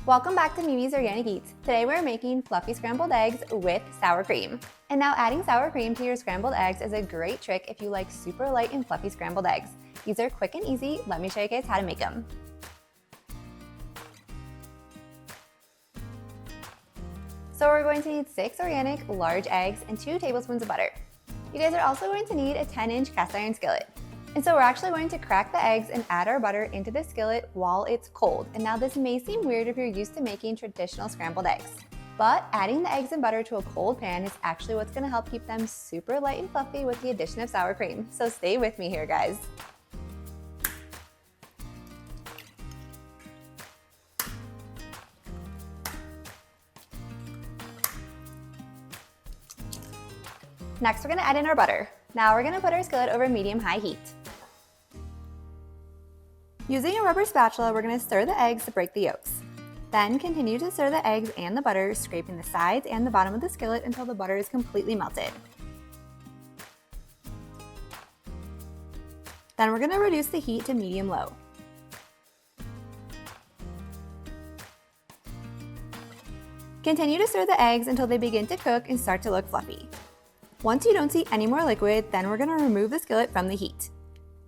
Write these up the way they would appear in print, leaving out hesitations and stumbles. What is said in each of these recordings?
Welcome back to Mimi's Organic Eats. Today we're making fluffy scrambled eggs with sour cream. And now adding sour cream to your scrambled eggs is a great trick if you like super light and fluffy scrambled eggs. These are quick and easy. Let me show you guys how to make them. So we're going to need 6 organic large eggs and 2 tablespoons of butter. You guys are also going to need a 10-inch cast iron skillet. And so we're actually going to crack the eggs and add our butter into the skillet while it's cold. And now this may seem weird if you're used to making traditional scrambled eggs, but adding the eggs and butter to a cold pan is actually what's going to help keep them super light and fluffy with the addition of sour cream. So stay with me here, guys. Next, we're going to add in our butter. Now we're going to put our skillet over medium-high heat. Using a rubber spatula, we're going to stir the eggs to break the yolks. Then continue to stir the eggs and the butter, scraping the sides and the bottom of the skillet until the butter is completely melted. Then we're going to reduce the heat to medium-low. Continue to stir the eggs until they begin to cook and start to look fluffy. Once you don't see any more liquid, then we're going to remove the skillet from the heat.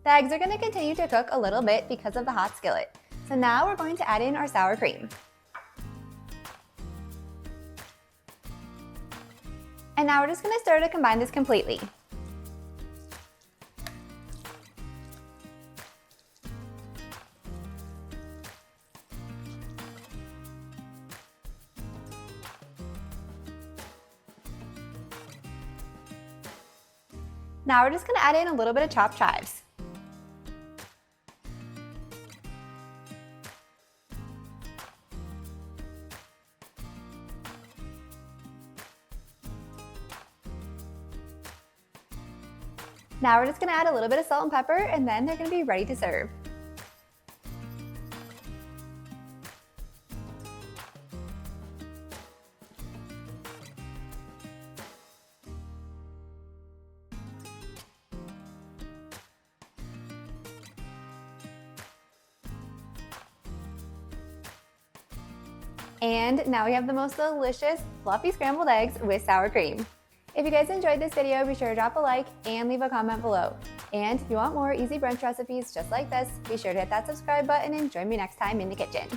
The eggs are going to continue to cook a little bit because of the hot skillet. So now we're going to add in our sour cream. And now we're just going to stir to combine this completely. Now we're just going to add in a little bit of chopped chives. Now we're just going to add a little bit of salt and pepper, and then they're going to be ready to serve. And now we have the most delicious fluffy scrambled eggs with sour cream. If you guys enjoyed this video, be sure to drop a like and leave a comment below. And if you want more easy brunch recipes just like this, be sure to hit that subscribe button and join me next time in the kitchen.